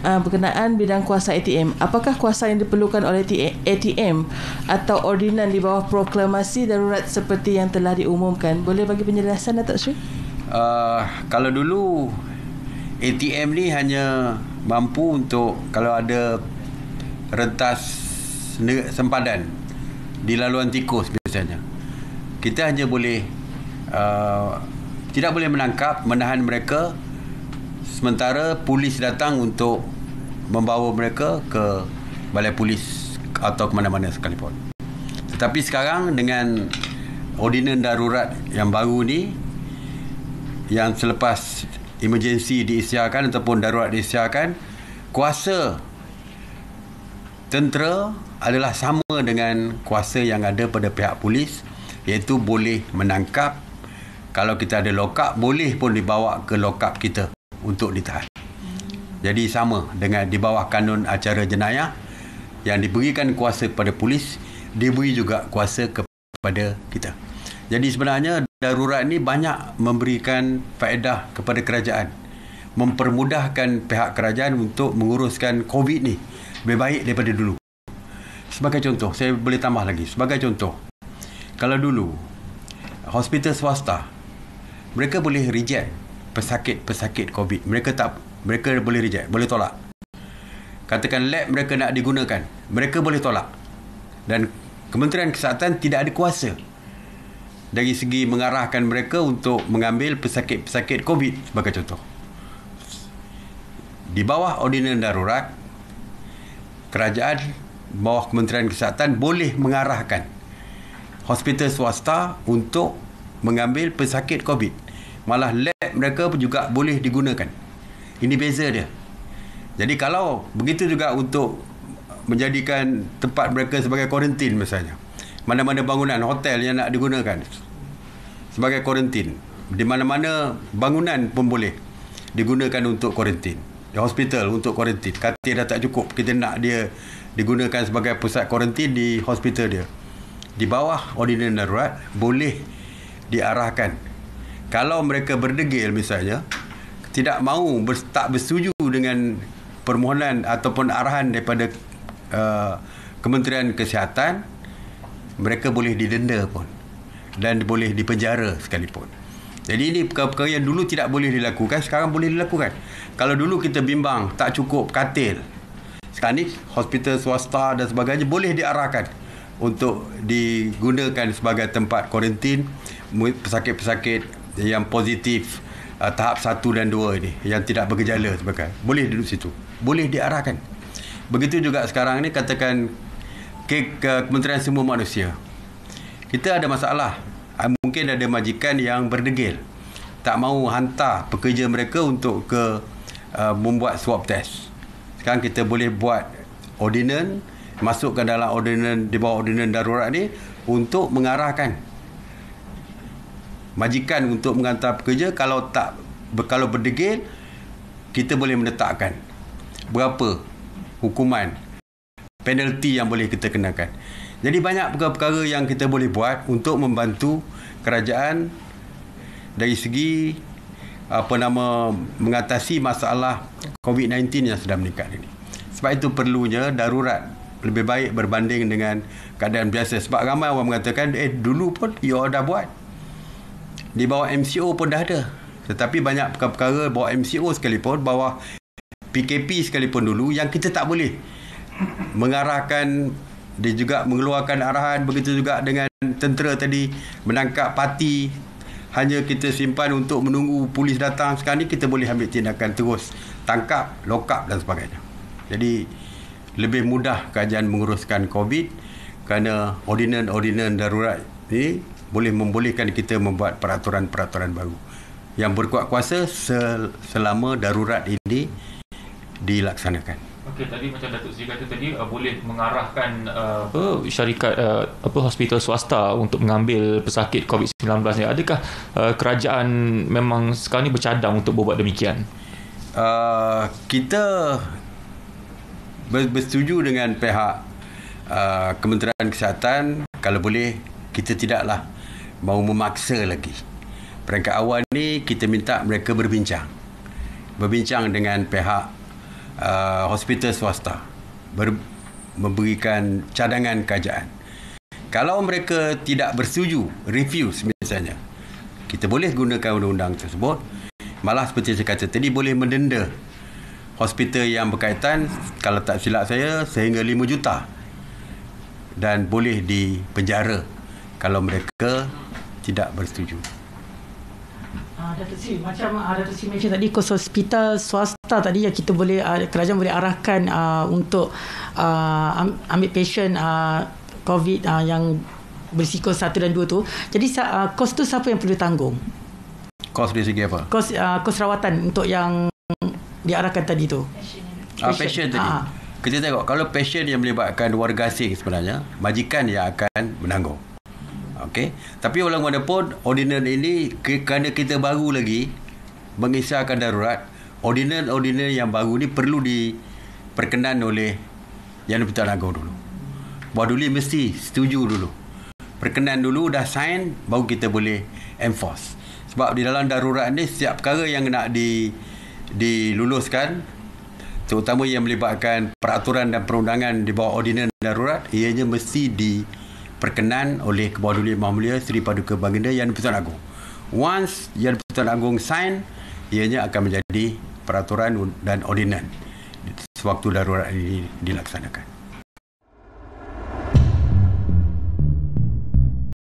berkenaan bidang kuasa ATM. Apakah kuasa yang diperlukan oleh ATM atau ordinan di bawah proklamasi darurat seperti yang telah diumumkan? Boleh bagi penjelasan, Datuk Seri? Kalau dulu ATM ni hanya mampu untuk kalau ada rentas sempadan di laluan tikus biasanya. Kita hanya boleh tidak boleh menangkap, menahan mereka sementara polis datang untuk membawa mereka ke balai polis atau ke mana-mana sekalipun. Tetapi sekarang dengan ordinan darurat yang baru ni, yang selepas emergency diisytiharkan ataupun darurat diisytiharkan, kuasa tentera adalah sama dengan kuasa yang ada pada pihak polis, iaitu boleh menangkap. Kalau kita ada lock-up, boleh pun dibawa ke lock-up kita untuk ditahan. Jadi sama dengan di bawah kanun acara jenayah, yang diberikan kuasa kepada polis, diberi juga kuasa kepada kita. Jadi sebenarnya darurat ni banyak memberikan faedah kepada kerajaan, mempermudahkan pihak kerajaan untuk menguruskan COVID ni lebih baik daripada dulu. Sebagai contoh, saya boleh tambah lagi. Sebagai contoh, kalau dulu hospital swasta, mereka boleh reject pesakit COVID. Mereka boleh reject, boleh tolak. Katakan lab mereka nak digunakan, mereka boleh tolak. Dan Kementerian Kesihatan tidak ada kuasa dari segi mengarahkan mereka untuk mengambil pesakit-pesakit COVID sebagai contoh. Di bawah ordinan darurat, kerajaan bawah Kementerian Kesihatan boleh mengarahkan hospital swasta untuk mengambil pesakit COVID. Malah lab mereka juga boleh digunakan. Ini beza dia. Jadi kalau begitu juga untuk menjadikan tempat mereka sebagai kuarantin misalnya. Mana-mana bangunan hotel yang nak digunakan sebagai kuarantin. Di mana-mana bangunan pun boleh digunakan untuk kuarantin. Di hospital untuk kuarantin. Katil dah tak cukup, kita nak dia digunakan sebagai pusat kuarantin di hospital dia. Di bawah ordinan darurat boleh diarahkan. Kalau mereka berdegil misalnya, tidak mahu, tak bersetuju dengan permohonan ataupun arahan daripada Kementerian Kesihatan, mereka boleh didenda pun dan boleh dipenjara sekalipun. Jadi ini perkara-perkara yang dulu tidak boleh dilakukan, sekarang boleh dilakukan. Kalau dulu kita bimbang tak cukup katil, sekarang ni hospital swasta dan sebagainya boleh diarahkan untuk digunakan sebagai tempat kuarantin pesakit-pesakit yang positif tahap 1 dan 2 ini, yang tidak bergejala sebagainya. Boleh duduk situ, boleh diarahkan. Begitu juga sekarang ni, katakan ke Kementerian Sumber Manusia, kita ada masalah. Mungkin ada majikan yang berdegil, tak mahu hantar pekerja mereka untuk membuat swab test. Sekarang kita boleh buat ordinan, masukkan dalam ordinan, di bawah ordinan darurat ni, untuk mengarahkan majikan untuk menghantar pekerja. Kalau berdegil, kita boleh menetapkan berapa hukuman, penalti yang boleh kita kenakan. Jadi banyak perkara-perkara yang kita boleh buat untuk membantu kerajaan dari segi mengatasi masalah COVID-19 yang sedang meningkat ini. Sebab itu perlunya darurat lebih baik berbanding dengan keadaan biasa. Sebab ramai orang mengatakan, dulu pun you dah buat. Di bawah MCO pun dah ada. Tetapi banyak perkara-perkara bawah MCO sekalipun, bawah PKP sekalipun dulu, yang kita tak boleh mengarahkan, dia juga mengeluarkan arahan. Begitu juga dengan tentera tadi, menangkap parti, hanya kita simpan untuk menunggu polis datang. Sekarang ni kita boleh ambil tindakan terus, tangkap, lock up dan sebagainya. Jadi lebih mudah kerajaan menguruskan COVID, kerana ordinan darurat ini boleh membolehkan kita membuat peraturan-peraturan baru yang berkuat kuasa selama darurat ini dilaksanakan. Okey, tadi macam Datuk Seri kata tadi, boleh mengarahkan syarikat hospital swasta untuk mengambil pesakit COVID-19 ni. Adakah kerajaan memang sekarang ni bercadang untuk berbuat demikian? Kita bersetuju dengan pihak Kementerian Kesihatan. Kalau boleh, kita tidaklah mahu memaksa lagi. Peringkat awal ni kita minta mereka berbincang dengan pihak hospital swasta memberikan cadangan kerajaan. Kalau mereka tidak bersetuju, refuse misalnya, kita boleh gunakan undang-undang tersebut. Malah seperti saya kata tadi, boleh mendenda hospital yang berkaitan, kalau tak silap saya, sehingga 5 juta. Dan boleh dipenjara kalau mereka tidak bersetuju. Datuk Sri, macam Datuk Sri mention tadi, kos hospital swasta tadi yang kita boleh, kerajaan boleh arahkan untuk ambil pasien COVID yang berisiko 1 dan 2 tu. Jadi kos tu siapa yang perlu tanggung? Kos dari segi apa? Kos rawatan untuk yang diarahkan tadi tu. Pasien tadi. Kita tengok, kalau pasien yang melibatkan warga asing sebenarnya, majikan yang akan menanggung. Okey. Tapi walaupun ordinan ini, kerana kita baru lagi mengisahkan darurat, ordinan yang baru ni perlu diperkenan oleh Yang di-Pertuan Agong dulu. Buat dulu mesti setuju dulu. Perkenan dulu, dah sign, baru kita boleh enforce. Sebab di dalam darurat ni, setiap perkara yang nak diluluskan, terutama yang melibatkan peraturan dan perundangan di bawah ordinan darurat, ianya mesti diperkenan oleh Kebawah Duli Yang Mulia Seri Paduka Baginda Yang di-Pertuan Agong. Once Yang di-Pertuan Agong sign, ianya akan menjadi peraturan dan ordinan sewaktu darurat ini dilaksanakan.